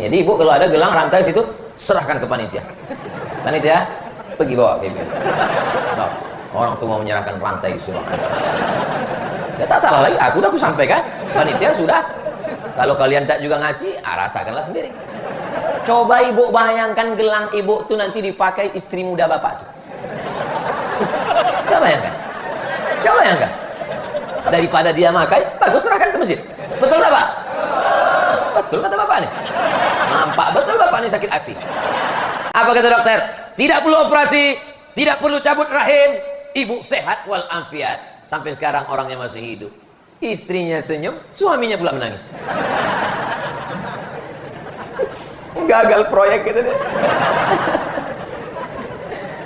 Jadi ibu kalau ada gelang rantai situ, serahkan ke panitia. Panitia, pergi bawa ke ibu. Nah, orang tuh mau menyerahkan rantai suruh. Ya tak salah lagi, aku sampaikan. Panitia sudah. Kalau kalian tak juga ngasih, rasakanlah sendiri. Coba ibu bayangkan gelang ibu tuh nanti dipakai istri muda bapak tuh. Coba bayangkan. Coba bayangkan. Daripada dia pakai, bagus serahkan ke masjid. Betul tak Pak? Betul kata bapak nih. Nampak betul bapak nih sakit hati. Apa kata dokter? Tidak perlu operasi, tidak perlu cabut rahim, ibu sehat walafiat. Sampai sekarang orangnya masih hidup. Istrinya senyum, suaminya pula menangis. Gagal proyek gitu deh.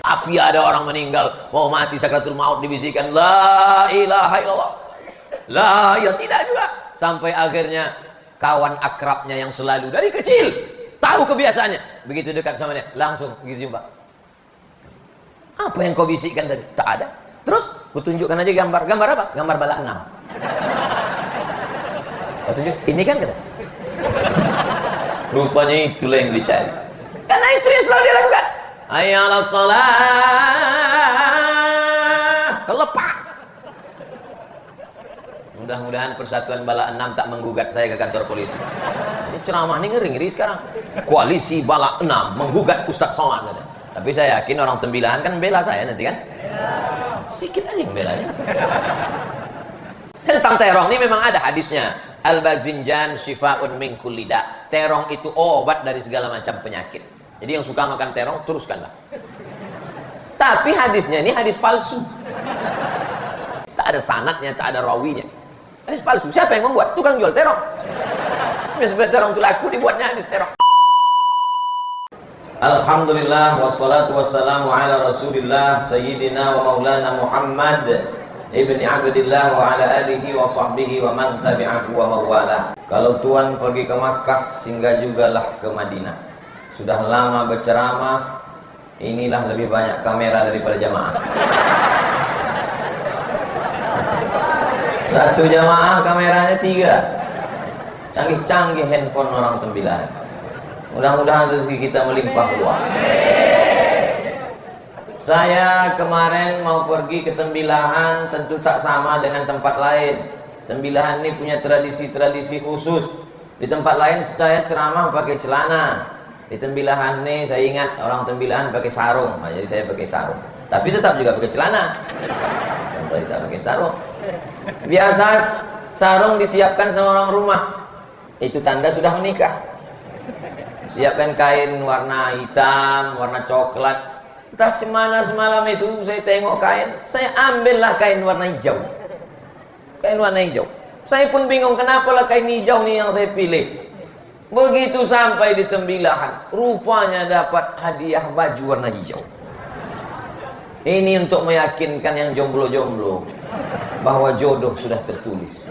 Tapi ada orang meninggal, mau mati sakratul maut dibisikkan la ilaha illallah. La, ya tidak juga. Sampai akhirnya kawan akrabnya yang selalu dari kecil tahu kebiasaannya, begitu dekat sama dia langsung pergi jumpa. Apa yang kau bisikkan tadi? Tak ada. Terus kutunjukkan aja gambar. Gambar apa? Gambar bala 6. Kau tunjuk, ini kan kata. Rupanya itulah yang dicari. Karena itu yang selalu dia lakukan. Hayya 'alas shalah. Kelepak. Mudah-mudahan Persatuan Bala 6 tak menggugat saya ke kantor polisi. Ini ceramah ini ngeri-ngeri sekarang. Koalisi Bala 6 menggugat Ustadz Somad. Tapi saya yakin orang Tembilahan kan bela saya nanti kan. Sikit aja yang belanya. Tentang terong ini memang ada hadisnya. Al-bazinjan syifa'un min kulli da. Terong itu obat dari segala macam penyakit. Jadi yang suka makan terong teruskanlah. Tapi hadisnya ini hadis palsu. Tak ada sanadnya, tak ada rawinya. Hadis palsu. Siapa yang membuat? Tukang jual terong. Sebab terong itu laku dibuatnya hadis terong. Alhamdulillah wassalatu wassalamu ala Rasulillah sayyidina wa maulana Muhammad ibni Abdillah wa ala alihi wa sahbihi wa man tabi'ahu wa mawala. Kalau Tuhan pergi ke Makkah, singgah jugalah ke Madinah. Sudah lama berceramah, inilah lebih banyak kamera daripada jamaah. Satu jamaah kameranya 3. Canggih-canggih handphone orang Tembilahan. Mudah-mudahan rezeki kita melimpah ruah. Saya kemarin mau pergi ke Tembilahan, tentu tak sama dengan tempat lain. Tembilahan ini punya tradisi-tradisi khusus. Di tempat lain saya ceramah pakai celana. Di Tembilahan ini saya ingat orang Tembilahan pakai sarung. Nah, jadi saya pakai sarung. Tapi tetap juga pakai celana. Tentu tidak pakai sarung. Biasa sarung disiapkan sama orang rumah. Itu tanda sudah menikah. Siapkan kain warna hitam, warna coklat. Entah cemana semalam itu saya tengok kain, saya ambillah kain warna hijau. Kain warna hijau. Saya pun bingung kenapa lah kain hijau nih yang saya pilih. Begitu sampai di Tembilahan, rupanya dapat hadiah baju warna hijau. Ini untuk meyakinkan yang jomblo-jomblo bahwa jodoh sudah tertulis.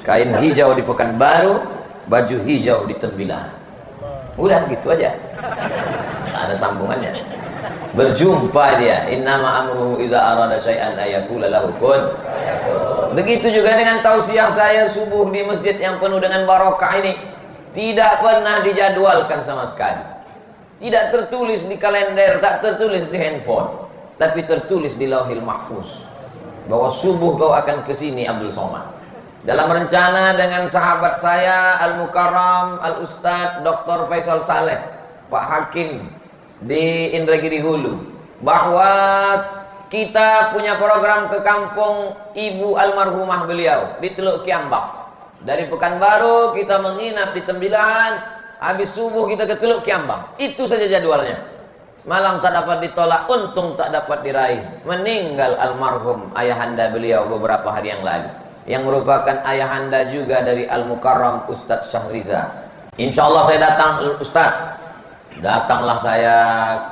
Kain hijau di Pekanbaru, baju hijau di Tembilahan. Udah gitu aja. Tak ada sambungannya. Berjumpa dia. Innama amruhu idza arada syai'an ayaqula lahu kun. Begitu juga dengan tausiah saya subuh di masjid yang penuh dengan barokah ini. Tidak pernah dijadwalkan sama sekali. Tidak tertulis di kalender, tak tertulis di handphone, tapi tertulis di Lauhil Mahfuz bahwa subuh kau akan ke sini Abdul Somad. Dalam rencana dengan sahabat saya Al-Mukarram Al-Ustadz Dr. Faisal Saleh, Pak Hakim di Indragiri Hulu, bahwa kita punya program ke kampung ibu almarhumah beliau di Teluk Kiambak. Dari Pekanbaru kita menginap di Tembilahan, habis subuh kita ke Teluk Kiambak. Itu saja jadwalnya. Malang tak dapat ditolak, untung tak dapat diraih. Meninggal almarhum ayahanda beliau beberapa hari yang lalu, yang merupakan ayahanda juga dari Al-Mukarram Ustadz Syahriza. Insya Allah saya datang Ustadz. Datanglah saya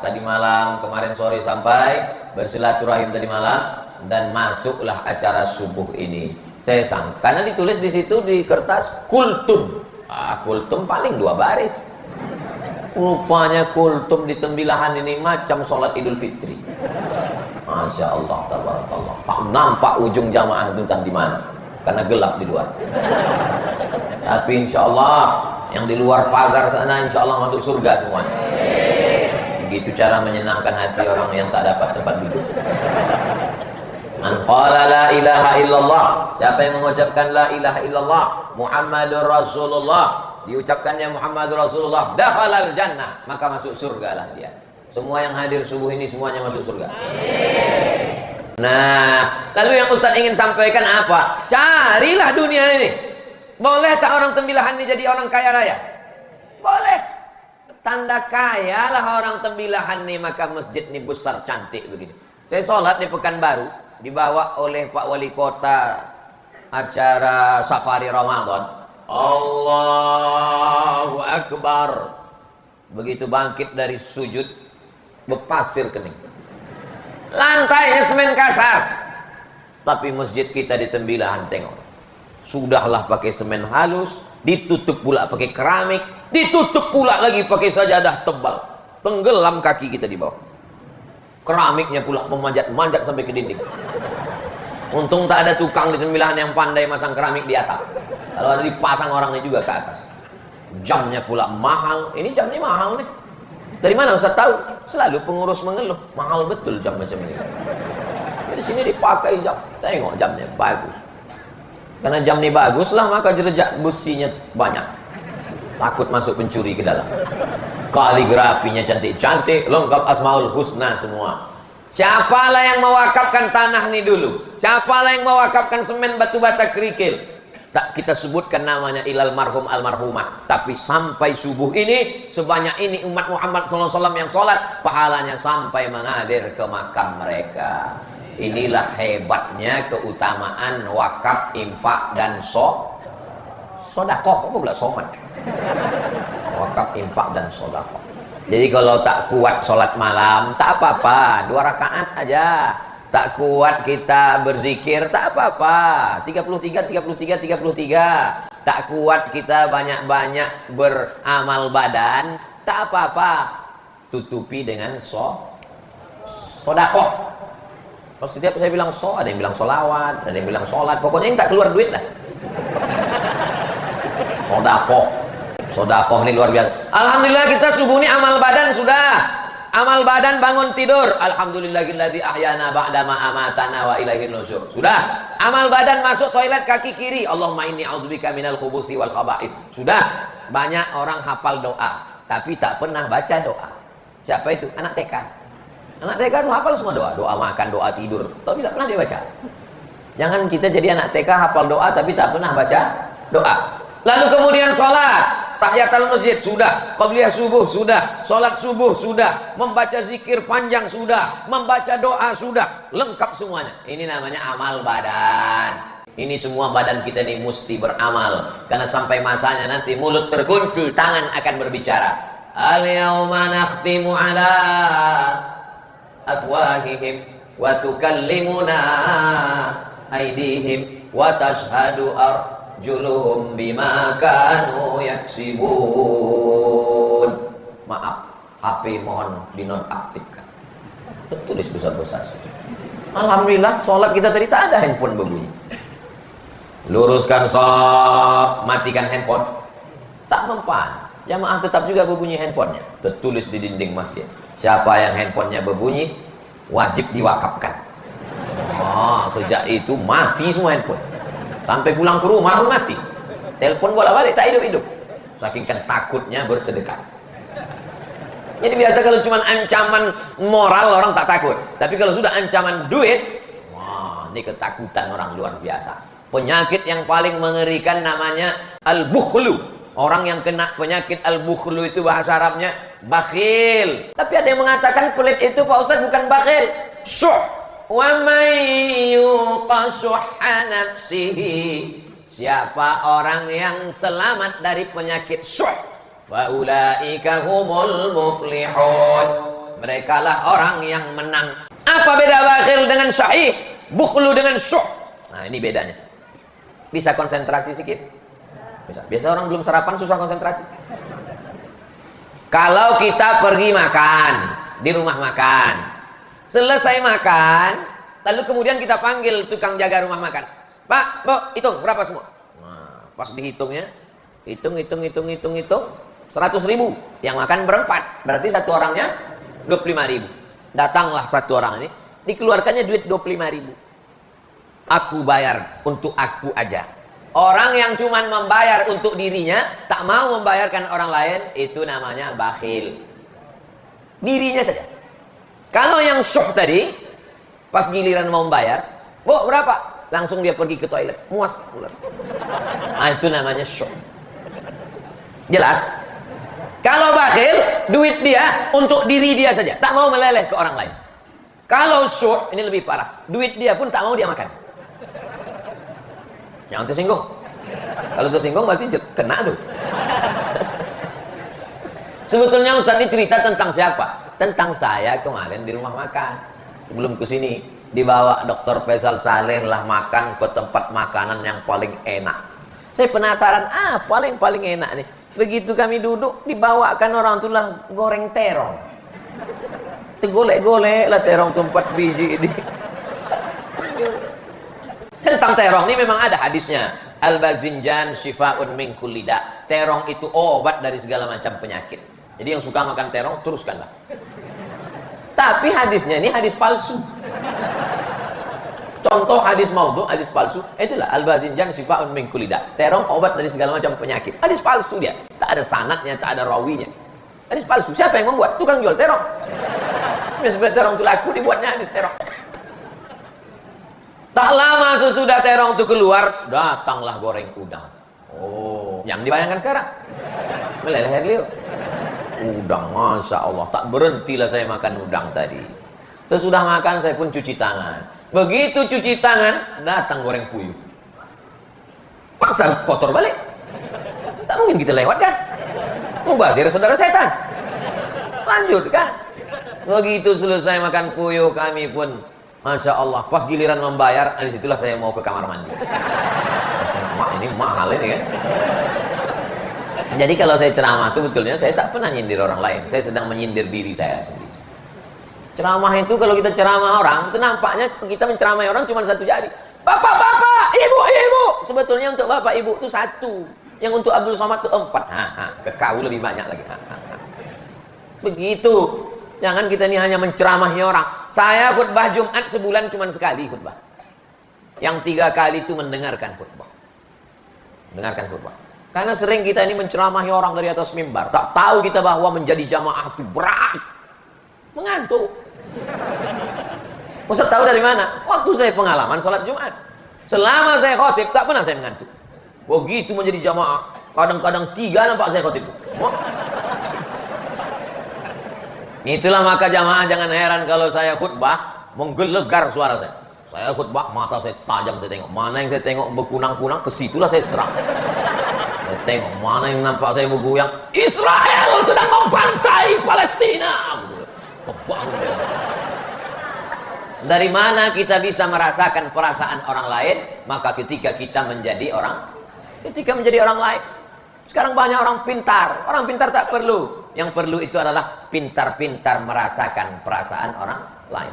tadi malam, kemarin sore sampai bersilaturahim tadi malam, dan masuklah acara subuh ini. Saya sangka, karena ditulis di situ di kertas kultum. Kultum paling 2 baris. Rupanya kultum di Tembilahan ini macam sholat Idul Fitri. Masya Allah, tabarakallah. Tak nampak ujung jamaah itu entah di mana, karena gelap di luar. Tapi insya Allah Yang di luar pagar sana insya Allah masuk surga semuanya. Begitu cara menyenangkan hati orang yang tak dapat tempat duduk. Man qala la ilaha illallah, siapa yang mengucapkan la ilaha illallah Muhammadur Rasulullah, diucapkannya Muhammadur Rasulullah, dakhalal jannah, maka masuk surga lah dia. Semua yang hadir subuh ini semuanya masuk surga. Nah, lalu yang Ustaz ingin sampaikan apa? Carilah dunia ini. Boleh tak orang Tembilahan ini jadi orang kaya raya? Boleh. Tanda kaya lah orang Tembilahan ini, maka masjid ini besar cantik begini. Saya sholat di Pekanbaru, dibawa oleh Pak Wali Kota acara safari Ramadan. Allahu Akbar. Begitu bangkit dari sujud, berpasir kening. Lantainya semen kasar. Tapi masjid kita di Tembilahan, tengok. Sudahlah pakai semen halus, ditutup pula pakai keramik, ditutup pula lagi pakai sajadah tebal. Tenggelam kaki kita di bawah. Keramiknya pula memanjat-manjat sampai ke dinding. Untung tak ada tukang di Tembilahan yang pandai masang keramik di atap. Kalau ada dipasang orangnya juga ke atas. Jamnya pula mahal. Ini jamnya mahal nih. Dari mana Ustaz tahu? Selalu pengurus mengeluh. Mahal betul jam macam ini. Di sini dipakai jam. Tengok jamnya bagus. Karena jam ini bagus lah, maka jerejak besinya banyak. Takut masuk pencuri ke dalam. Kaligrafinya cantik-cantik, lengkap Asmaul Husna semua. Siapalah yang mewakafkan tanah ini dulu? Siapalah yang mewakafkan semen batu bata kerikil? Tak kita sebutkan namanya ilal marhum almarhumah. Tapi sampai subuh ini, sebanyak ini umat Muhammad SAW yang sholat, pahalanya sampai mengalir ke makam mereka. Inilah hebatnya keutamaan wakaf, infak, dan sodakoh. Apa pula somat? Wakaf, infak, dan sodakoh. Jadi kalau tak kuat sholat malam, tak apa-apa, 2 rakaat aja. Tak kuat kita berzikir, tak apa-apa, 33. Tak kuat kita banyak-banyak beramal badan, tak apa-apa. Tutupi dengan sodakoh. Kalau setiap saya bilang ada yang bilang solawat, ada yang bilang sholat, pokoknya yang tak keluar duit lah. Sodakoh ini luar biasa. Alhamdulillah kita subuh ini amal badan sudah. Amal badan bangun tidur. Alhamdulillahilladzi ahyana ba'dama amatana wa ilaihin nusyur. Sudah. Amal badan masuk toilet kaki kiri. Allahumma inni a'udzubika minal khubuthi wal khaba'ith. Sudah. Banyak orang hafal doa, tapi tak pernah baca doa. Siapa itu? Anak TK. Anak TK itu hafal semua doa. Doa makan, doa tidur, tapi tak pernah dia baca. Jangan kita jadi anak TK hafal doa, tapi tak pernah baca doa. Lalu kemudian sholat. Tahiyatul masjid sudah, qabliyah subuh sudah, sholat subuh sudah, membaca zikir panjang sudah, membaca doa sudah, lengkap semuanya. Ini namanya amal badan. Ini semua badan kita ini mesti beramal, karena sampai masanya nanti mulut terkunci, tangan akan berbicara. Al-yawma nakhtimu ala afwahihim wa tukallimuna aydihim wa tashhadu juluhum bima kanu yaksibun. Maaf, HP mohon dinonaktifkan. Tulis besar-besar. Alhamdulillah, sholat kita tadi tak ada handphone berbunyi. Luruskan shaf, matikan handphone. Tak mempan. Jamaah tetap juga berbunyi handphonenya. Tertulis di dinding masjid. Siapa yang handphonenya berbunyi, wajib diwakafkan. Sejak itu mati semua handphone. Sampai pulang ke rumah pun mati. Telepon bolak-balik tak hidup-hidup. Saking kan takutnya bersedekah. Jadi biasa kalau cuma ancaman moral orang tak takut. Tapi kalau sudah ancaman duit, wah, ini ketakutan orang luar biasa. Penyakit yang paling mengerikan namanya al-bukhlu. Orang yang kena penyakit al-bukhlu itu bahasa Arabnya bakhil. Tapi ada yang mengatakan pelit itu Pak Ustaz bukan bakhil, syuh. Wa may yuqa syuhha nafsihi, siapa orang yang selamat dari penyakit syuh, fa ulaika humul muflihun, merekalah orang yang menang. Apa beda bakhil dengan syahih, bukhlu dengan syuh? Nah, ini bedanya. Bisa konsentrasi sedikit? Bisa. Biasa orang belum sarapan susah konsentrasi. Kalau kita pergi makan di rumah makan, selesai makan, lalu kemudian kita panggil tukang jaga rumah makan. Pak, Bu, hitung berapa semua? Nah, pas dihitungnya, Hitung 100.000 yang makan berempat, berarti satu orangnya 25.000. Datanglah satu orang ini, dikeluarkannya duit 25.000. Aku bayar untuk aku aja. Orang yang cuma membayar untuk dirinya, tak mau membayarkan orang lain, itu namanya bakhil. Dirinya saja. Kalau yang syuh tadi, pas giliran mau membayar, "Bu, berapa?" Langsung dia pergi ke toilet, muas. Nah, itu namanya syuh. Jelas? Kalau bakhil, duit dia untuk diri dia saja, tak mau meleleh ke orang lain. Kalau syuh, ini lebih parah, duit dia pun tak mau dia makan. Jangan tersinggung. Kalau tersinggung berarti kena tuh. Sebetulnya Ustaz ini cerita tentang siapa? Tentang saya kemarin di rumah makan. Sebelum ke sini dibawa Dr. Faisal Saleh lah makan ke tempat makanan yang paling enak. Saya penasaran, paling enak nih. Begitu kami duduk, dibawakan orang tuh lah goreng terong. Tegolek-golek lah terong tuh 4 biji ini. Tentang terong ini memang ada hadisnya. Al-bazinjan syifa'un min kulli da'. Terong itu obat dari segala macam penyakit. Jadi yang suka makan terong, teruskanlah. Tapi hadisnya ini hadis palsu. Contoh hadis maudhu, hadis palsu, itulah al-bazinjan syifa'un min kulli da'. Terong obat dari segala macam penyakit. Hadis palsu dia. Tak ada sanadnya, tak ada rawinya. Hadis palsu. Siapa yang membuat? Tukang jual terong. Sebab terong itu laku, dibuatnya hadis terong. Tak lama sesudah terong itu keluar, datanglah goreng udang. Oh, yang dibayangkan sekarang. Meleleh beliau. Udang, Masya Allah. Tak berhentilah saya makan udang tadi. Sesudah makan saya pun cuci tangan. Begitu cuci tangan, datang goreng puyuh. Paksa kotor balik. Tak mungkin kita lewat kan? Mubazir saudara setan. Lanjut kan? Begitu selesai makan puyuh, kami pun Masya Allah, pas giliran membayar, disitulah saya mau ke kamar mandi. Ini mahal ini kan. Jadi kalau saya ceramah itu betulnya saya tak pernah nyindir orang lain. Saya sedang menyindir diri saya sendiri. Ceramah itu kalau kita ceramah orang, itu nampaknya kita menceramai orang cuma satu jari. Bapak, ibu. Sebetulnya untuk bapak, ibu itu satu. Yang untuk Abdul Somad itu 4. Ke kau lebih banyak lagi. Begitu. Jangan kita ini hanya menceramahi orang. Saya khutbah Jumat sebulan cuma sekali khutbah. Yang 3 kali itu mendengarkan khutbah. Mendengarkan khutbah. Karena sering kita ini menceramahi orang dari atas mimbar. Tak tahu kita bahwa menjadi jamaah itu berat. Mengantuk. Ustaz tahu dari mana? Waktu saya pengalaman sholat Jumat. Selama saya khotib, tak pernah saya mengantuk. Begitu menjadi jamaah. Kadang-kadang 3 nampak saya khotib. Itulah maka jamaah jangan heran kalau saya khutbah menggelegar suara saya. Saya khutbah, mata saya tajam, saya tengok. Mana yang saya tengok berkunang-kunang, ke situlah saya serang. Saya tengok mana yang nampak saya bergoyang. Israel sedang membantai Palestina. Dari mana kita bisa merasakan perasaan orang lain? Maka ketika kita menjadi orang lain. Sekarang banyak orang pintar. Orang pintar tak perlu. Yang perlu itu adalah pintar-pintar merasakan perasaan orang lain.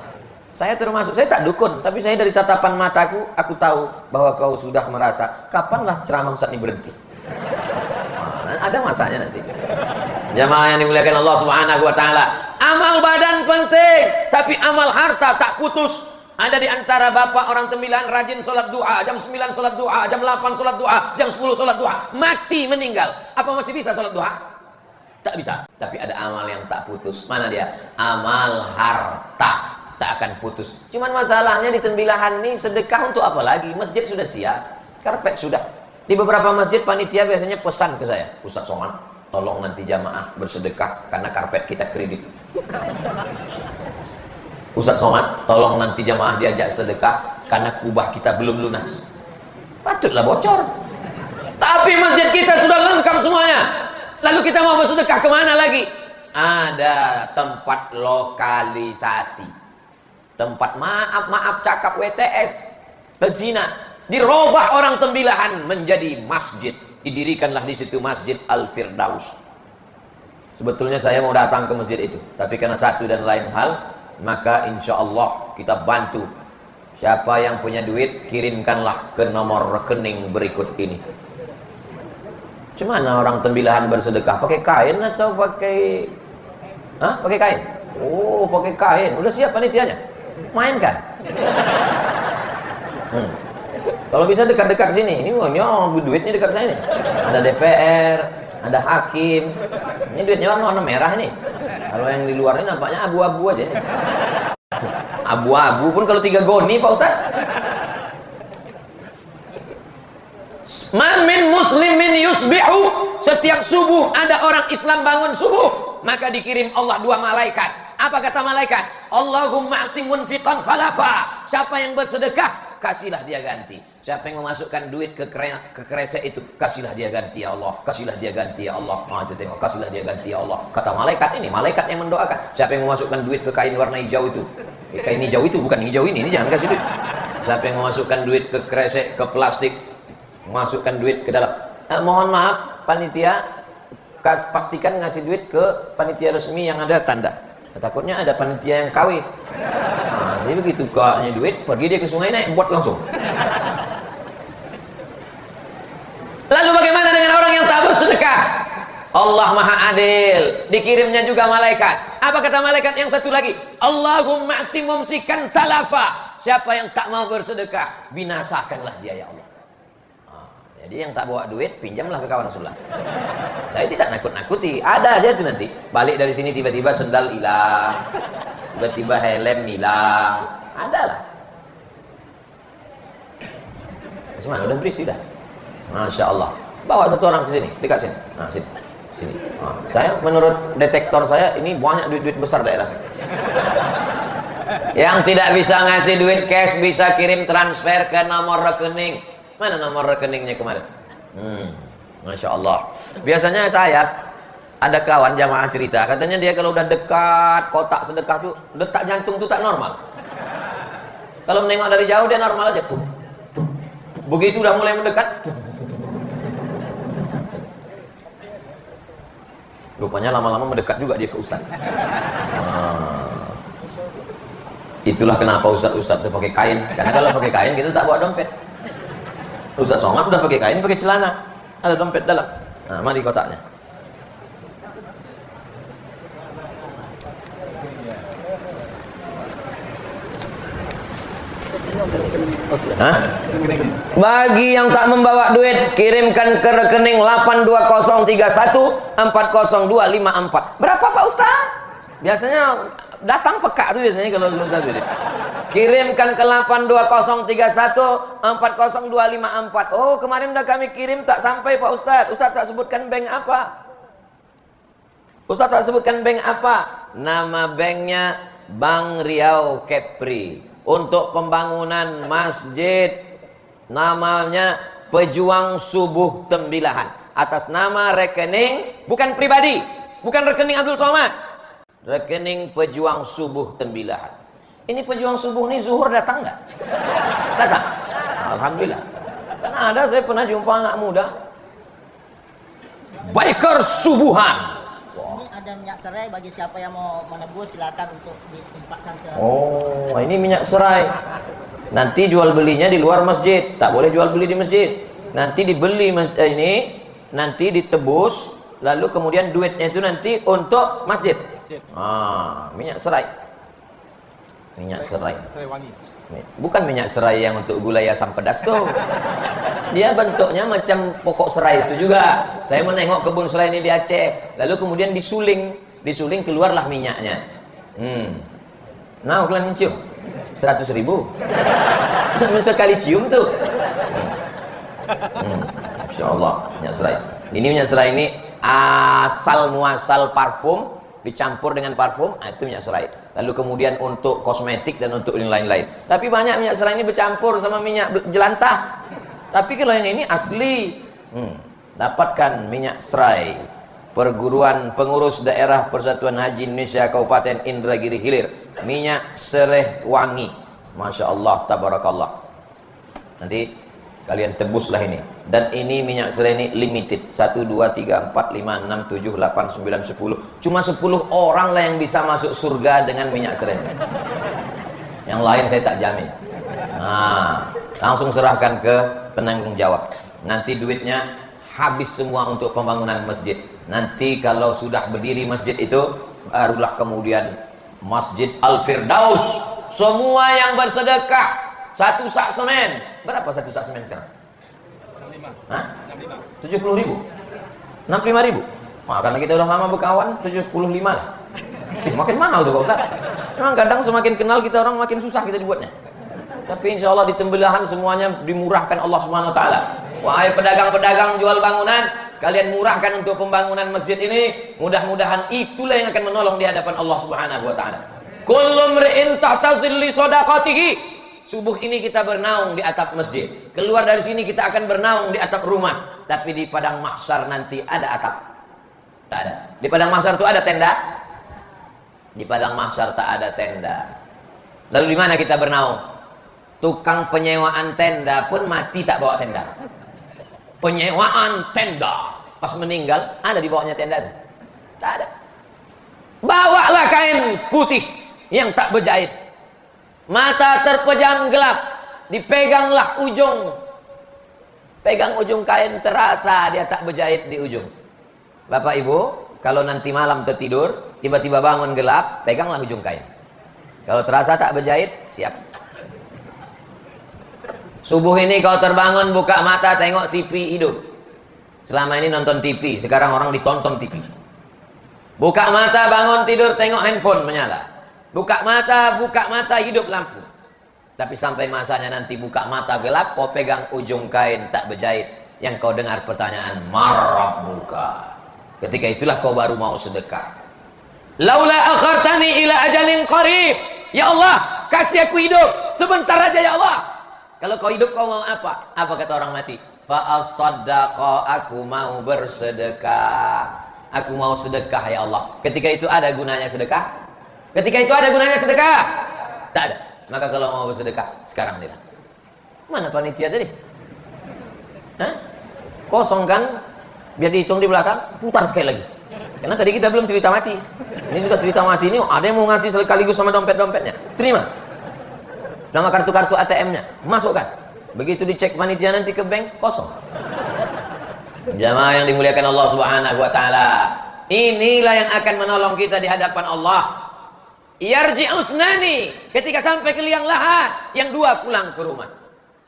Saya termasuk, saya tak dukun, tapi saya dari tatapan mataku, aku tahu bahwa kau sudah merasa, kapanlah ceramah Ustaz ini berhenti. Ada masanya nanti. Jamaah yang dimuliakan Allah Subhanahu wa taala. Amal badan penting, tapi amal harta tak putus. Ada di antara bapak orang Tembilan rajin sholat duha, jam 9 sholat duha, jam 8 sholat duha, jam 10 sholat duha, mati meninggal. Apa masih bisa sholat duha? Tak bisa. Tapi ada amal yang tak putus. Mana dia? Amal harta. Tak akan putus. Cuman masalahnya di Tembilahan ini sedekah untuk apa lagi? Masjid sudah siap, karpet sudah. Di beberapa masjid panitia biasanya pesan ke saya, Ustaz Somad, tolong nanti jamaah bersedekah karena karpet kita kredit. Ustaz Somad, tolong nanti jamaah diajak sedekah karena kubah kita belum lunas. Patutlah bocor. Tapi masjid kita sudah lengkap semuanya. Lalu kita mau bersedekah kemana lagi? Ada tempat lokalisasi. Tempat maaf cakap WTS. Bezina. Dirubah orang Tembilahan menjadi masjid. Didirikanlah di situ Masjid Al-Firdaus. Sebetulnya saya mau datang ke masjid itu. Tapi karena satu dan lain hal, maka insya Allah kita bantu. Siapa yang punya duit, kirimkanlah ke nomor rekening berikut ini. Cuman orang tembilahan bersedekah pakai kain atau pakai pakai kain? Oh, pakai kain. Udah siap panitianya? Mainkan. Kalau bisa dekat-dekat sini. Ini duitnya dekat saya nih. Ada DPR, ada hakim. Ini duitnya warna merah ini. Kalau yang di luar ini nampaknya abu-abu aja nih. Abu-abu pun kalau 3 goni, Pak Ustaz. Mamin muslimin yusbihu, setiap subuh ada orang Islam bangun subuh, maka dikirim Allah 2 malaikat. Apa kata malaikat? Allahumma ati munfiqan khalafa. Siapa yang bersedekah, kasihlah dia ganti. Siapa yang memasukkan duit ke kresek itu, kasihlah dia ganti ya Allah, kasihlah dia ganti ya Allah. Itu tengok, kasihlah dia ganti ya Allah. Kata malaikat ini, malaikat yang mendoakan. Siapa yang memasukkan duit ke kain warna hijau itu, kain hijau itu, bukan hijau ini jangan kasih duit. Siapa yang memasukkan duit ke kresek, ke plastik, masukkan duit ke dalam. Mohon maaf panitia, pastikan ngasih duit ke panitia resmi yang ada tanda. Takutnya ada panitia yang kawin. Jadi begitu kaknya duit, pergi dia ke sungai naik buat langsung. Lalu bagaimana dengan orang yang tak bersedekah? Allah Maha Adil, dikirimnya juga malaikat. Apa kata malaikat yang satu lagi? Allahumma ati mumsikan talafa. Siapa yang tak mau bersedekah, binasakanlah dia ya Allah. Jadi yang tak bawa duit, pinjamlah ke kawan sebelah. Saya tidak nakut-nakuti, ada aja tuh nanti. Balik dari sini tiba-tiba sendal hilang, tiba-tiba helm hilang, ada lah. Semua udah berisi dah. Masya Allah. Bawa satu orang ke sini, dekat sini. Nah, sini. Sini. Nah, saya menurut detektor saya ini banyak duit-duit besar daerah sini. Yang tidak bisa ngasih duit cash bisa kirim transfer ke nomor rekening. Mana nomor rekeningnya kemarin? Masya Allah. Biasanya saya ada kawan jamaah cerita, katanya dia kalau udah dekat kotak sedekah tuh detak jantung tuh tak normal. Kalau menengok dari jauh dia normal aja. Begitu udah mulai mendekat, rupanya lama-lama mendekat juga dia ke Ustaz. Itulah kenapa Ustaz tuh pakai kain. Karena kalau pakai kain kita tak bawa dompet. Ustaz Somad udah pakai kain, pakai celana, ada dompet dalam. Nah, mari kotaknya. Bagi yang tak membawa duit, kirimkan ke rekening 82031402554. Berapa Pak Ustaz? Biasanya datang peka tuh biasanya kalau Ustaz duit. Kirimkan ke 82031402554. Oh, kemarin udah kami kirim tak sampai Pak Ustaz. Ustaz tak sebutkan bank apa? Ustaz tak sebutkan bank apa? Nama banknya Bank Riau Kepri. Untuk pembangunan masjid, namanya Pejuang Subuh Tembilahan. Atas nama rekening, bukan pribadi, bukan rekening Abdul Somad, rekening Pejuang Subuh Tembilahan. Ini pejuang subuh nih zuhur datang nggak? Datang. Alhamdulillah. Karena ada saya pernah jumpa anak muda biker subuhan. Ini ada minyak serai bagi siapa yang mau menebus silakan untuk ditumpahkan ke. Oh, ini minyak serai. Nanti jual belinya di luar masjid. Tak boleh jual beli di masjid. Nanti dibeli ini, nanti ditebus, lalu kemudian duitnya itu nanti untuk masjid. Minyak serai. Minyak serai. Bukan minyak serai yang untuk gulai asam pedas tuh. Dia bentuknya macam pokok serai itu juga. Saya menengok kebun serai ini di Aceh. Lalu kemudian disuling keluarlah minyaknya. Nah, kalian mencium 100.000. Sekali cium tuh. Insya Allah minyak serai. Ini minyak serai ini asal muasal parfum dicampur dengan parfum, itu minyak serai. Lalu kemudian untuk kosmetik dan untuk yang lain-lain. Tapi banyak minyak serai ini bercampur sama minyak jelantah. Tapi kalau yang ini asli. Dapatkan minyak serai. Perguruan Pengurus Daerah Persatuan Haji Indonesia Kabupaten Indragiri Hilir. Minyak sereh wangi. Masya Allah, tabarakallah. Nanti kalian tebuslah ini. Dan ini minyak serai ini limited. 1, 2, 3, 4, 5, 6, 7, 8, 9, 10. Cuma 10 orang lah yang bisa masuk surga dengan minyak serai. Yang lain saya tak jamin. Nah, langsung serahkan ke penanggung jawab. Nanti duitnya habis semua untuk pembangunan masjid. Nanti kalau sudah berdiri masjid itu, barulah kemudian Masjid Al-Firdaus. Semua yang bersedekah satu sak semen. Berapa satu sak semen sekarang? 70.000? 65.000? Wah, karena kita udah lama berkawan, 75 lah. Makin mahal tuh Pak Ustaz. Memang kadang semakin kenal kita orang makin susah kita dibuatnya. Tapi insya Allah di tembelahan semuanya dimurahkan Allah Subhanahu Wa Taala. Wahai pedagang-pedagang jual bangunan, kalian murahkan untuk pembangunan masjid ini. Mudah-mudahan itulah yang akan menolong di hadapan Allah Subhanahu Wa Taala. Kullu mri'in tahta zilli shadaqatihi. Subuh ini kita bernaung di atap masjid. Keluar dari sini kita akan bernaung di atap rumah. Tapi di padang mahsyar nanti ada atap? Tak ada. Di padang mahsyar itu ada tenda? Di padang mahsyar tak ada tenda. Lalu di mana kita bernaung? Tukang penyewaan tenda pun mati tak bawa tenda. Penyewaan tenda pas meninggal ada di bawahnya tenda itu? Tak ada. Bawalah kain putih yang tak berjahit. Mata terpejam gelap, dipeganglah ujung. Pegang ujung kain, terasa dia tak berjahit di ujung. Bapak Ibu, kalau nanti malam tertidur, tiba-tiba bangun gelap, peganglah ujung kain. Kalau terasa tak berjahit, siap. Subuh ini kau terbangun, buka mata, tengok TV, hidup. Selama ini nonton TV, sekarang orang ditonton TV. Buka mata, bangun tidur, tengok handphone menyala. Buka mata, hidup lampu. Tapi sampai masanya nanti buka mata gelap, kau pegang ujung kain tak berjahit. Yang kau dengar pertanyaan, marab buka. Ketika itulah kau baru mau sedekah. Laula akhartani ila ajalin qarib. Ya Allah, kasih aku hidup sebentar aja ya Allah. Kalau kau hidup kau mau apa? Apa kata orang mati? Fa'asaddaqa, aku mau bersedekah. Aku mau sedekah ya Allah. Ketika itu ada gunanya sedekah? Ketika itu ada gunanya sedekah? Tak ada. Maka kalau mau bersedekah, sekarang dia. Mana panitia tadi? Hah? Kosong kan? Biar dihitung di belakang, putar sekali lagi. Karena tadi kita belum cerita mati. Ini sudah cerita mati ini, ada yang mau ngasih sekaligus sama dompet-dompetnya. Terima. Sama kartu-kartu ATM-nya. Masukkan. Begitu dicek panitia nanti ke bank, kosong. Jamaah yang dimuliakan Allah Subhanahu Wa Taala. Inilah yang akan menolong kita di hadapan Allah. Yarji'usnani, ketika sampai ke liang lahat, yang dua pulang ke rumah.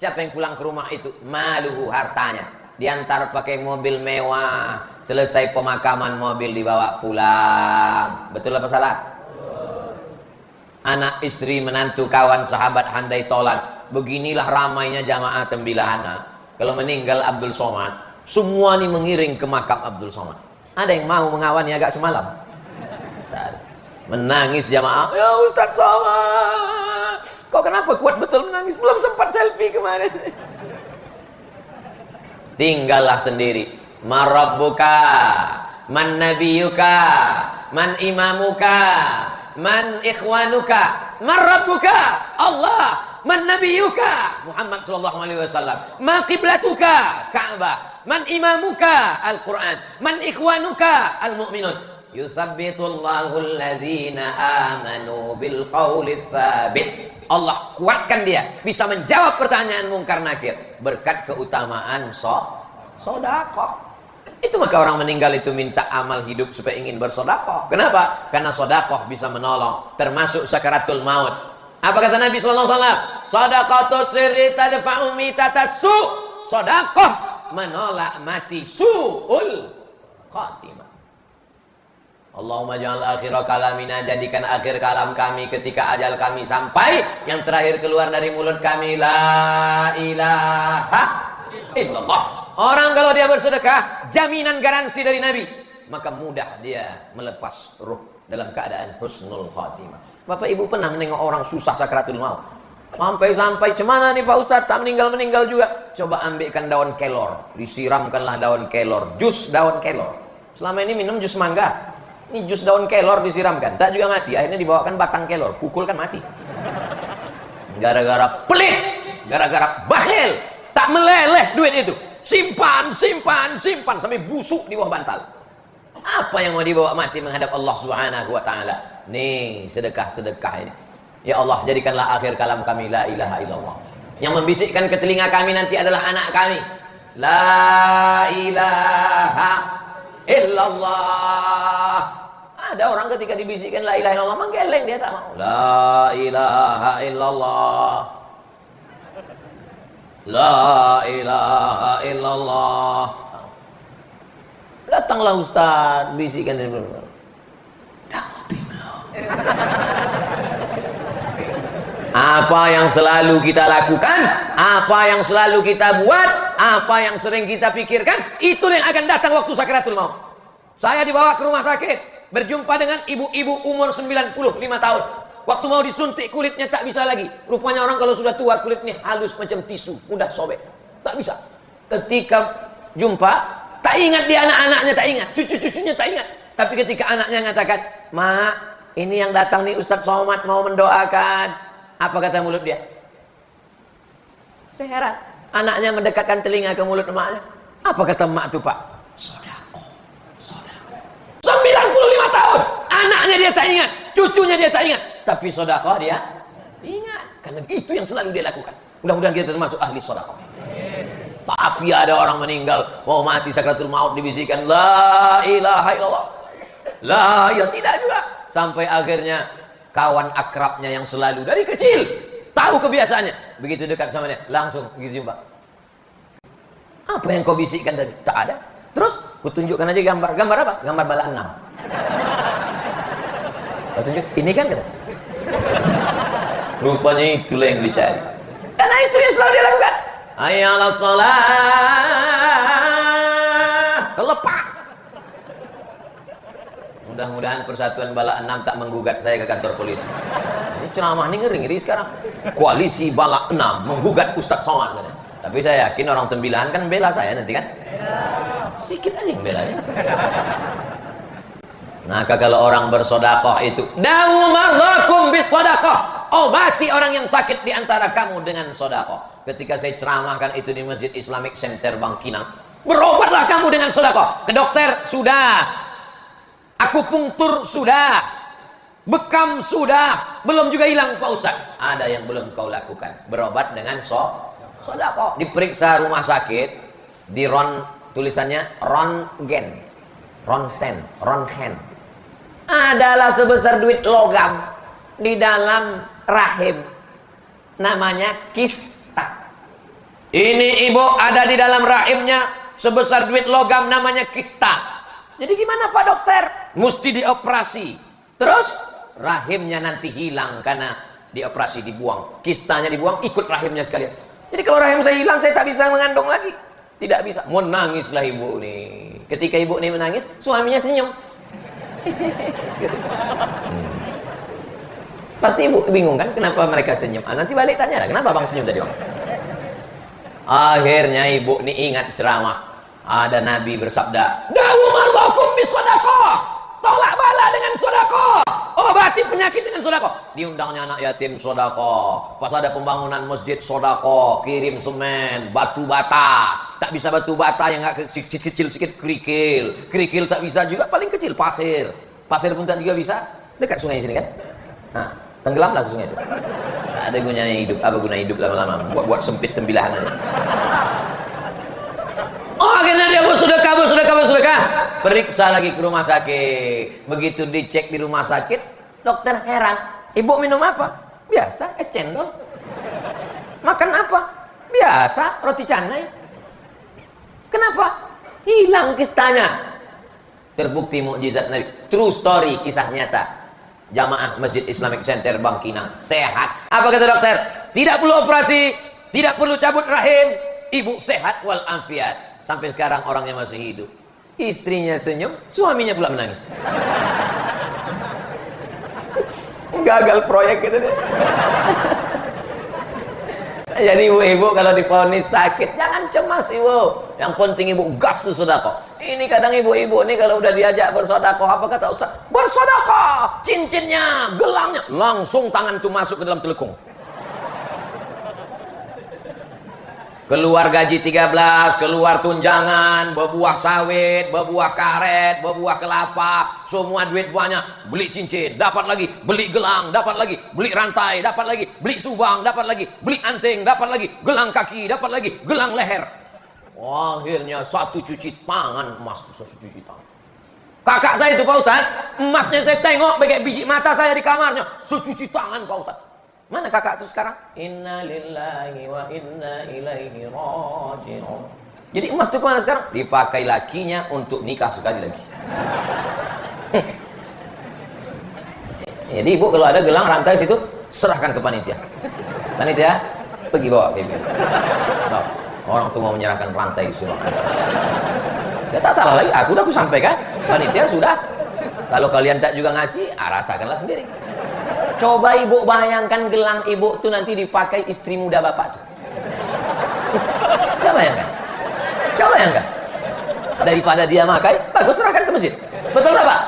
Siapa yang pulang ke rumah itu? Maluhu, hartanya. Diantar pakai mobil mewah, selesai pemakaman mobil dibawa pulang. Betul apa salah? Anak, istri, menantu, kawan, sahabat, handai tolan. Beginilah ramainya jamaah tembilahana. Kalau meninggal Abdul Somad, semua ini mengiring ke makam Abdul Somad. Ada yang mau mengawani agak semalam? Menangis jamaah. Ya Ustaz Somad, kok kenapa kuat betul menangis? Belum sempat selfie kemarin. Tinggallah sendiri. Marabbuka, man nabiyuka, man imamuka, man ikhwanuka. Marabbuka, Allah. Man nabiyuka, Muhammad sallallahu alaihi wasallam. Ma qiblatuka, Ka'bah. Man imamuka, Al-Quran. Man ikhwanuka, Al-Mu'minun. Yusabbitullahu alladzina amanu bil qawli tsabit. Allah kuatkan dia bisa menjawab pertanyaan mungkar nakir berkat keutamaan sedekah. Itu maka orang meninggal itu minta amal hidup supaya ingin bersedekah. Kenapa? Karena sedekah bisa menolong termasuk sakaratul maut. Apa kata Nabi sallallahu alaihi wasallam? Shadaqatus sirri tadfa'u mitatas su. Sedekah menolak mati suul khatimah. Allahumma ja'al akhira kalamina, jadikan akhir kalam kami ketika ajal kami sampai, yang terakhir keluar dari mulut kami la ilaha illallah. Orang kalau dia bersedekah, jaminan garansi dari Nabi, maka mudah dia melepas ruh dalam keadaan husnul khatimah. Bapak Ibu pernah menengok orang susah sakaratul maut? Sampai-sampai cemana nih Pak Ustadz, tak meninggal juga. Coba ambilkan daun kelor, disiramkanlah daun kelor, jus daun kelor. Selama ini minum jus mangga. Ini jus daun kelor disiramkan, tak juga mati. Akhirnya dibawakan batang kelor, pukul kan mati. Gara-gara pelit, gara-gara bakhil, tak meleleh duit itu. Simpan sampai busuk di bawah bantal. Apa yang mau dibawa mati menghadap Allah Subhanahu Wa Taala? Nih sedekah ini. Ya Allah, jadikanlah akhir kalam kami la ilaha illallah. Yang membisikkan ke telinga kami nanti adalah anak kami. La ilaha illallah. Ada orang ketika dibisikkan la ilaha illallah menggeleng, dia tak mau. La ilaha illallah. La ilaha illallah. Datanglah Ustaz, bisikan dia belum. Dah ngopi belum? Apa yang selalu kita lakukan, apa yang selalu kita buat, apa yang sering kita pikirkan, itu yang akan datang waktu sakaratul maut. Saya dibawa ke rumah sakit, berjumpa dengan ibu-ibu umur 95 tahun. Waktu mau disuntik kulitnya tak bisa lagi. Rupanya orang kalau sudah tua kulitnya halus macam tisu, mudah sobek. Tak bisa. Ketika jumpa, tak ingat dia anak-anaknya, tak ingat. Cucu-cucunya tak ingat. Tapi ketika anaknya mengatakan, "Mak, ini yang datang nih Ustadz Somad mau mendoakan." Apa kata mulut dia? Saya heran. Anaknya mendekatkan telinga ke mulut emaknya. Apa kata emak itu, Pak? Sodako, sodako. 95 tahun. Anaknya dia tak ingat. Cucunya dia tak ingat. Tapi sodako dia ingat. Karena itu yang selalu dia lakukan. Mudah-mudahan kita termasuk ahli sodako. Tapi ada orang meninggal, mau mati sakratul maut, dibisikkan la ilaha illallah. La ya tidak juga. Sampai akhirnya kawan akrabnya yang selalu dari kecil tahu kebiasaannya, begitu dekat sama dia langsung gitu jumpa. Apa yang kau bisikkan tadi? Tak ada. Terus kutunjukkan aja gambar. Gambar apa? Gambar bala 6. Kau tunjuk, ini kan kata. Rupanya itulah yang dicari. Karena itu yang selalu dia lakukan. Ayalah salat. Kelepak. Mudah-mudahan Persatuan Bala 6 tak menggugat saya ke kantor polisi. Ini ceramah ini ngeri sekarang. Koalisi Bala 6 menggugat Ustadz Somad katanya. Tapi saya yakin orang Tembilahan kan bela saya nanti kan. Sikit aja yang belanya. Maka kalau orang bersodakoh itu, dawu marzakum bisodakoh. Obati orang yang sakit di antara kamu dengan sodakoh. Ketika saya ceramahkan itu di Masjid Islamic Center Bangkinang, berobatlah kamu dengan sodakoh. Ke dokter sudah. Akupunktur sudah, bekam sudah, belum juga hilang Pak Ustaz. Ada yang belum kau lakukan, berobat dengan sodako. Diperiksa rumah sakit, di tulisannya rongen, ronsen, adalah sebesar duit logam di dalam rahim, namanya kista. Ini ibu ada di dalam rahimnya sebesar duit logam namanya kista. Jadi gimana Pak Dokter? Mesti dioperasi. Terus rahimnya nanti hilang karena dioperasi, dibuang. Kistanya dibuang, ikut rahimnya sekalian. Jadi kalau rahim saya hilang, saya tak bisa mengandung lagi. Tidak bisa. Menangislah ibu nih. Ketika ibu nih menangis, suaminya senyum. Pasti ibu bingung kan kenapa mereka senyum. Nanti balik tanya lah, kenapa bang senyum tadi bang? Akhirnya ibu nih ingat ceramah. Ada Nabi bersabda, dawu marzakum bisodakoh. Tolak bala dengan sodakoh. Obati penyakit dengan sodakoh. Diundangnya anak yatim sodakoh. Pas ada pembangunan masjid sodakoh. Kirim semen, batu bata. Tak bisa batu bata yang agak kecil sedikit, kerikil. Kerikil tak bisa juga, paling kecil pasir. Pasir pun tak juga bisa. Dekat sungai sini kan. Nah, tenggelamlah sungai itu. Tak ada gunanya hidup. Apa guna hidup lama-lama? Buat sempit Tembilahan aja. Oh, akhirnya dia bersedekah. Periksa lagi ke rumah sakit. Begitu dicek di rumah sakit, dokter heran. Ibu minum apa? Biasa, es cendol. Makan apa? Biasa, roti canai. Kenapa? Hilang kistanya. Terbukti mukjizat Nabi. True story, kisah nyata. Jamaah Masjid Islamic Center Bangkinang sehat. Apa kata dokter? Tidak perlu operasi, tidak perlu cabut rahim. Ibu sehat walafiat. Sampai sekarang orangnya masih hidup. Istrinya senyum, suaminya pula menangis. Gagal proyek gitu deh. Jadi ibu-ibu kalau divonis sakit, jangan cemas ibu. Yang penting ibu gas sedekah. Ini kadang ibu-ibu ini kalau udah diajak bersedekah, apa kata Ustaz? Bersedekah, cincinnya, gelangnya, langsung tangan tuh masuk ke dalam telekung. Keluar gaji 13, keluar tunjangan, berbuah sawit, berbuah karet, berbuah kelapa, semua duit banyak, beli cincin, dapat lagi, beli gelang, dapat lagi, beli rantai, dapat lagi, beli subang, dapat lagi, beli anting, dapat lagi, gelang kaki, dapat lagi, gelang leher. Akhirnya satu cuci tangan emas, satu cuci tangan. Kakak saya itu Pak Ustaz, emasnya saya tengok pakai biji mata saya di kamarnya, secuci tangan Pak Ustaz. Mana kakak itu sekarang? Inna lillahi wa inna ilaihi raji'un. Jadi emas itu kemana sekarang? Dipakai lakinya untuk nikah sekali lagi. Jadi ibu kalau ada gelang rantai situ, serahkan ke panitia. Panitia, pergi bawa ke ibu. Orang tuh mau menyerahkan rantai sudah. Ya tak salah lagi, aku sampaikan. Panitia sudah. Kalau kalian tak juga ngasih, rasakanlah sendiri. Coba ibu bayangkan gelang ibu tuh nanti dipakai istri muda bapak tuh. Coba bayangkan. Coba bayangkan. Daripada dia pakai, bagus serahkan ke masjid. Betul tak Pak?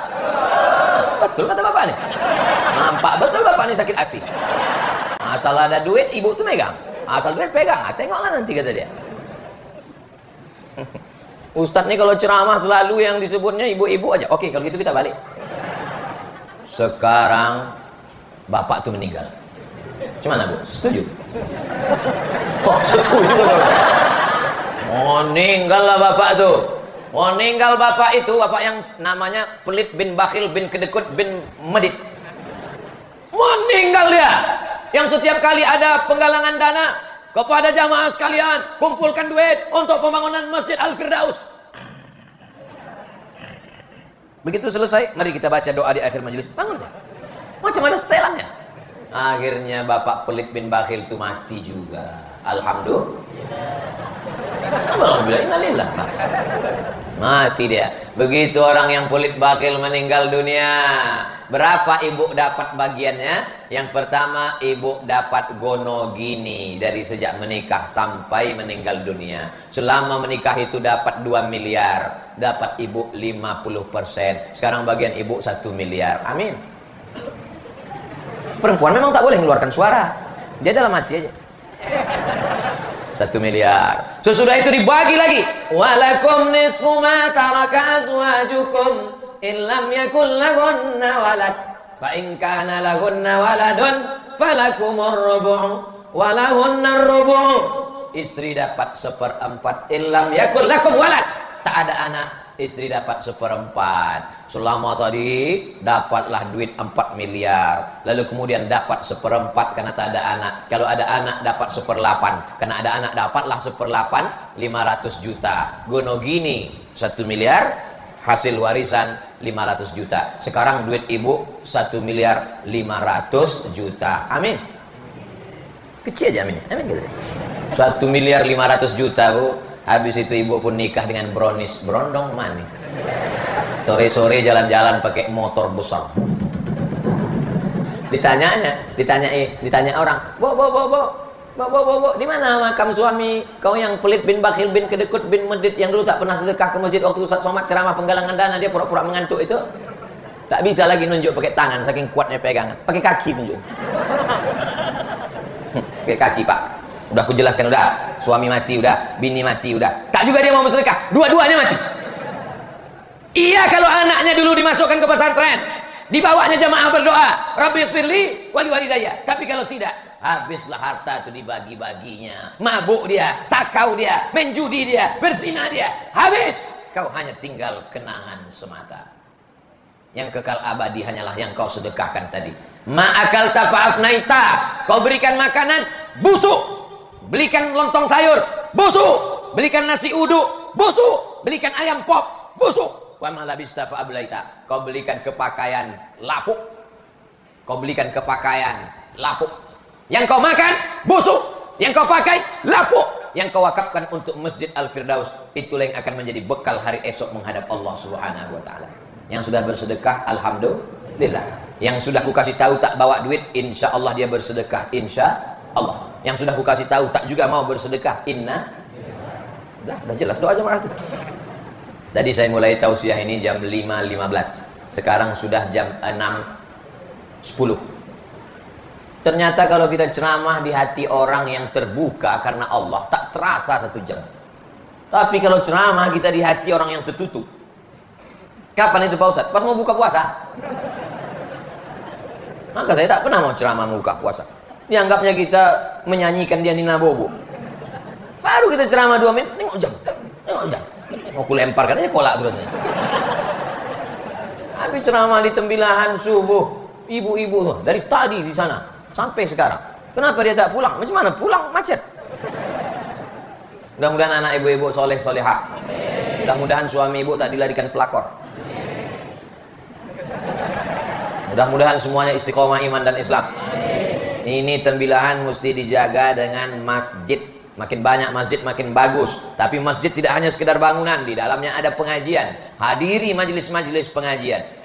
Betul kata bapak nih. Nampak betul bapak nih sakit hati. Asal ada duit, ibu tuh megang. Asal duit pegang. Tengoklah nanti kata dia. Ustadz nih kalau ceramah selalu yang disebutnya ibu-ibu aja. Oke, kalau gitu kita balik. Sekarang bapak tuh meninggal. Gimana Bu? Setuju? Oh, setuju kan? Meninggal lah bapak tuh. Meninggal bapak itu, bapak yang namanya pelit bin bakhil bin kedekut bin medit. Meninggal dia. Yang setiap kali ada penggalangan dana kepada jamaah sekalian, kumpulkan duit untuk pembangunan Masjid Al-Firdaus. Begitu selesai, mari kita baca doa di akhir majelis. Bangun deh. Macam mana setelannya? Akhirnya bapak pelit bin bakhil itu mati juga. Alhamdulillah. Alhamdulillah, innalillah. Mati dia. Begitu orang yang pelit bakhil meninggal dunia, berapa ibu dapat bagiannya? Yang pertama, ibu dapat gonogini dari sejak menikah sampai meninggal dunia. Selama menikah itu dapat 2 miliar, dapat ibu 50%. Sekarang bagian ibu 1 miliar. Amin. Perempuan memang tak boleh mengeluarkan suara, dia dalam hati aja. 1 miliar. Sesudah itu dibagi lagi. Walakum nisfu ma taraka azwajukum in lam yakul lahunna walad. Fa in kana lahunna waladun falakumur rubu' wa lahunna rubu'. Istri dapat 1/4 in lam yakul lakum walad. Tak ada anak, istri dapat 1/4. Selama tadi dapatlah duit 4 miliar. Lalu kemudian dapat 1/4 karena tak ada anak. Kalau ada anak dapat 1/8. Karena ada anak dapatlah 1/8, 500 juta. Gonogini 1 miliar, hasil warisan 500 juta. Sekarang duit ibu 1 miliar 500 juta. Amin. Kecil aja amin. Amin gitu. 1 miliar 500 juta Bu. Habis itu ibu pun nikah dengan brownies, berondong manis. Sore-sore jalan-jalan pakai motor besar. Ditanya orang, di mana makam suami kau yang pelit bin bakhil bin kedekut bin medit yang dulu tak pernah sedekah ke masjid waktu Ustaz Somad ceramah penggalangan dana, dia pura-pura mengantuk itu. Tak bisa lagi nunjuk pakai tangan saking kuatnya pegangan, pakai kaki tunjuk. Pakai kaki Pak. Udah aku jelaskan udah, suami mati udah, bini mati udah. Tak juga dia mau bersedekah, dua-duanya mati. Iya kalau anaknya dulu dimasukkan ke pesantren, dibawanya jamaah berdoa, Rabbi firli wali walidayya. Tapi kalau tidak, habislah harta itu dibagi-baginya. Mabuk dia, sakau dia, menjudi dia, berzina dia. Habis, kau hanya tinggal kenangan semata. Yang kekal abadi hanyalah yang kau sedekahkan tadi. Ma'akal tafa'afnaita, kau berikan makanan busuk. Belikan lontong sayur, busuk. Belikan nasi uduk, busuk. Belikan ayam pop, busuk. Wa ma labista fa ablaita, kau belikan kepakaian lapuk. Kau belikan kepakaian lapuk. Yang kau makan busuk, yang kau pakai lapuk. Yang kau wakafkan untuk Masjid Al-Firdaus, itulah yang akan menjadi bekal hari esok menghadap Allah Subhanahu wa taala. Yang sudah bersedekah, alhamdulillah. Yang sudah ku kasih tahu tak bawa duit, insya Allah dia bersedekah, insya Allah. Yang sudah ku kasih tahu tak juga mau bersedekah, udah jelas doa jemaah itu. Tadi saya mulai tausiah ini jam 5.15. Sekarang sudah jam 6.10. Ternyata kalau kita ceramah di hati orang yang terbuka karena Allah, tak terasa 1 jam. Tapi kalau ceramah kita di hati orang yang tertutup. Kapan itu Pak Ustadz? Pas mau buka puasa. Maka saya tak pernah mau ceramah buka puasa. Dianggapnya kita menyanyikan dia Nina Bobo. Baru kita ceramah 2 menit, tengok jam. mau kulemparkan aja kolak terus. Habis ceramah di Tembilahan subuh, ibu-ibu tuh dari tadi di sana sampai sekarang. Kenapa dia tak pulang? Macam mana pulang? Macet. Mudah-mudahan anak ibu-ibu soleh solehah. Mudah-mudahan suami ibu tak dilarikan pelakor. Mudah-mudahan semuanya istiqomah iman dan Islam. Ini Tembilahan mesti dijaga dengan masjid. Makin banyak masjid makin bagus. Tapi masjid tidak hanya sekedar bangunan, di dalamnya ada pengajian. Hadiri majelis-majelis pengajian.